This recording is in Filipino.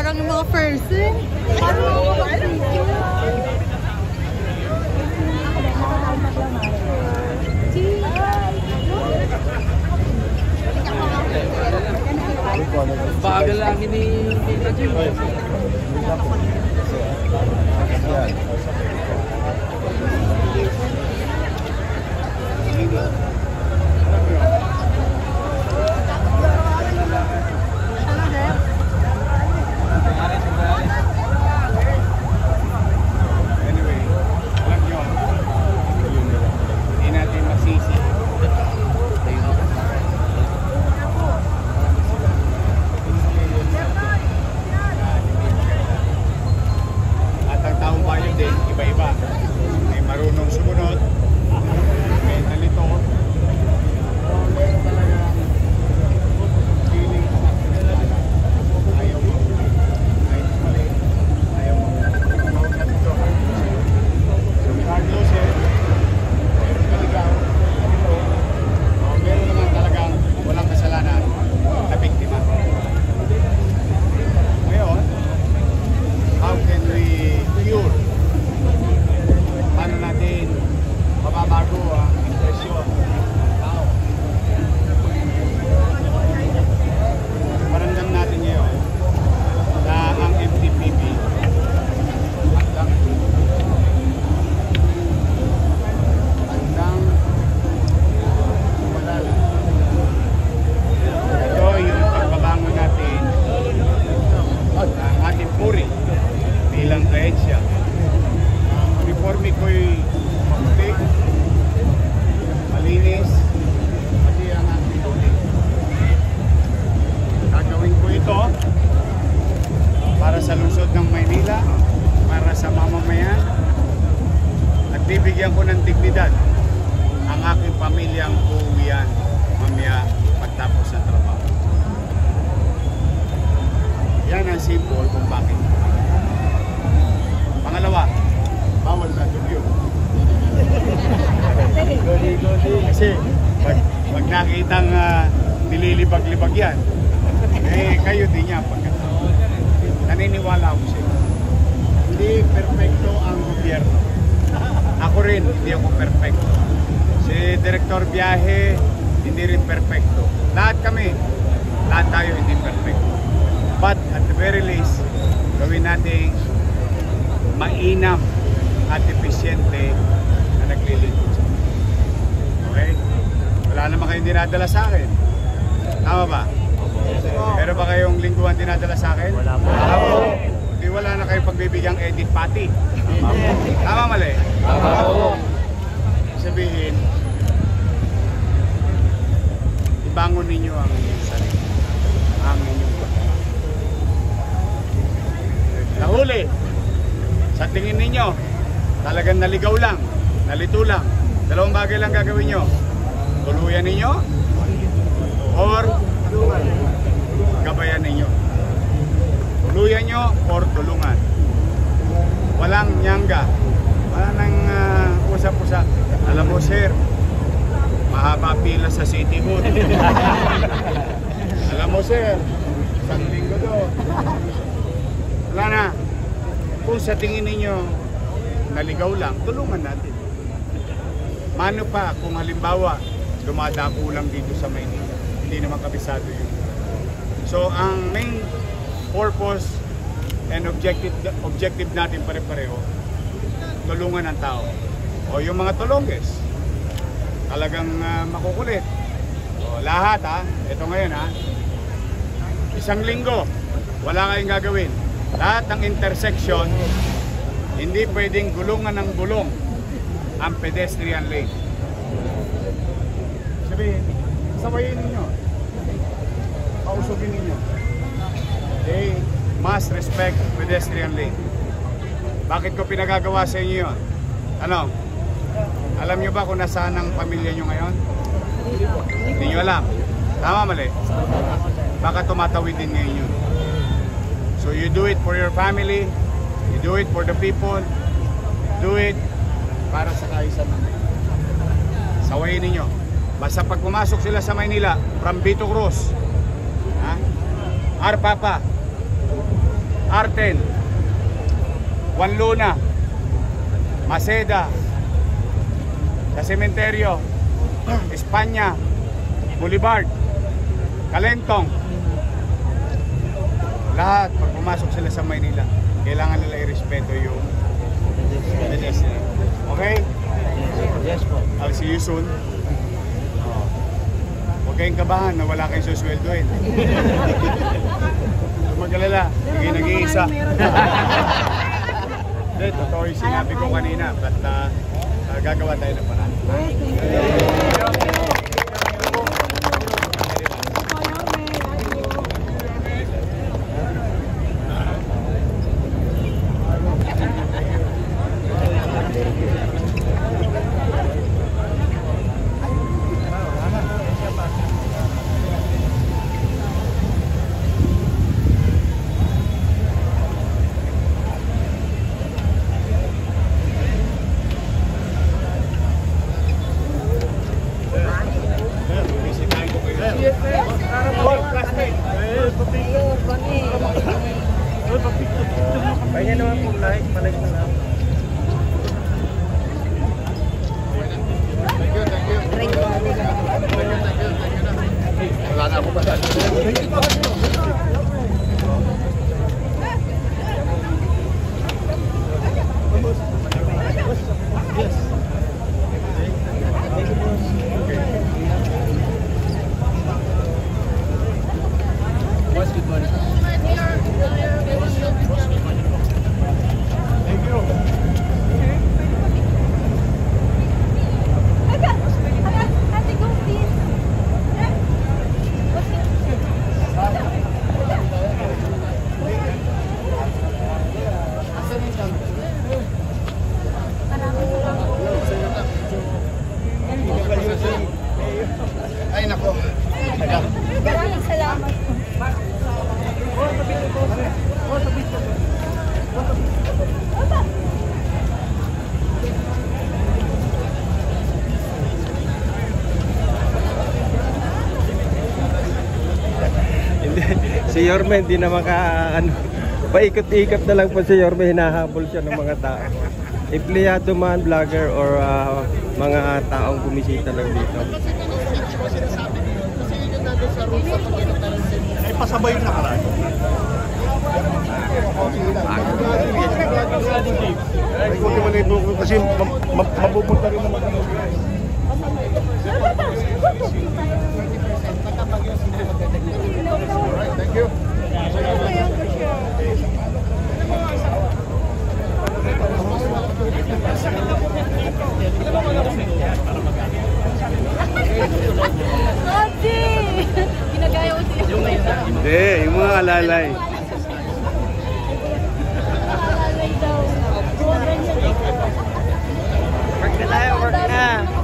parang yung mga person. Parang ako mag-video. Bagal lang ini Tita Jim. Iba-iba. May marunong sumunod, may nalito, meron talagang feeling ayaw mo, kahit mali, ayaw mo. So Carlos meron kaligaw, meron naman talagang walang kasalanan na biktima. Ngayon, how can we cure? Paano natin mababago ang impresyon ng tao? Paramdam natin ngayon na ang MTPP handang malala. Ito yung pagbabangon natin ng ating puri bilang ahensya. Uniforme ko'y maputi, malinis, pati ang aking tuloy. Gagawin ko ito para sa lungsod ng Maynila, para sa mamamayan, at bibigyan ko ng dignidad ang aking pamilyang uuwian mamaya pagtapos ng trabaho. Yan ang symbol kung bakit. Pangalawa, bawal na dugyo. Kasi pag nakitang nililibag-libag yan, kayo din niya pagkatapos. Naniniwala ako siya. Hindi perfecto ang gobyerno. Ako rin, hindi ako perfecto. Si Director Biyahe, hindi rin perfecto. Lahat kami, lahat tayo hindi perfecto. But at the very least, gawin natin mainam at epesyente na naglilingkod sa akin. Okay? Wala naman kayong dinadala sa akin. Tama ba? Pero ba kayong lingguhan dinadala sa akin? Wala po. Hindi, wala na kayong pagbibigyang edit pati. Tama mali? Tama po. Sabihin, ibangon ninyo ang inyong sarili. Ang inyong pagkakas. Nahuli. Sa tingin ninyo, talagang naligaw lang, nalito lang. Dalawang bagay lang gagawin nyo. Tuluyan ninyo or gabayan ninyo. Tuluyan nyo or tulungan. Walang nyangga. Wala nang usap-usap. Alam mo sir, mahaba pila sa City Hall. Alam mo sir, isang linggo doon. Wala na. Kung sa tingin ninyo naligaw lang, tulungan natin. Mano pa kung halimbawa dumadako lang dito sa Maynila, hindi naman kabisado yun. So ang main purpose and objective natin pare-pareho, tulungan ang tao. O yung mga tulongges, talagang makukulit. O lahat ito ngayon isang linggo, wala kayong gagawin. Lahat ng intersection, hindi pwedeng gulungan ng gulong ang pedestrian lane. Sabihin, sabayin ninyo. Pausugin ninyo. They must respect pedestrian lane. Bakit ko pinagagawa sa inyo yun? Ano? Alam nyo ba kung nasaan ang pamilya nyo ngayon? Hindi nyo alam. Tama mali? Baka tumatawid din ngayon yun. So you do it for your family, you do it for the people, do it para sa kaayusan ng Maynila. Sawayin ninyo. Basta pag pumasok sila sa Maynila, from Vito Cruz, Arpapa, Arten, Juan Luna, Maceda, sa Sementeryo, Espanya, Boulevard, Calentong. Lahat, pag pumasok sila sa Maynila, kailangan nila i-respeto yung pedestrian. Okay? Yes po. I'll see you soon. Huwag kayong kabahan na wala kayong susweldoin. Mag-alala, sige nag-iisa. Hindi, totoo yung sinabi ko kanina. But gagawa tayo ng paraan. Pahinga naman po, like, palike na lang. Wala na ako ba? Ay nako. Maraming salamat. Hindi, si Yorme hindi na ano, paikot-ikot na lang po si Yorme, hinahabol siya ng mga tao. Empleyado man, vlogger, or mga taong bumisita lang dito. Ay pasabay na ka. Ay ko naman ito kasi mapupunta rin naman ang Thank you. Ginagaya ko siya. Hindi, yung mga alalay. Alalay daw. Work na tayo, work na.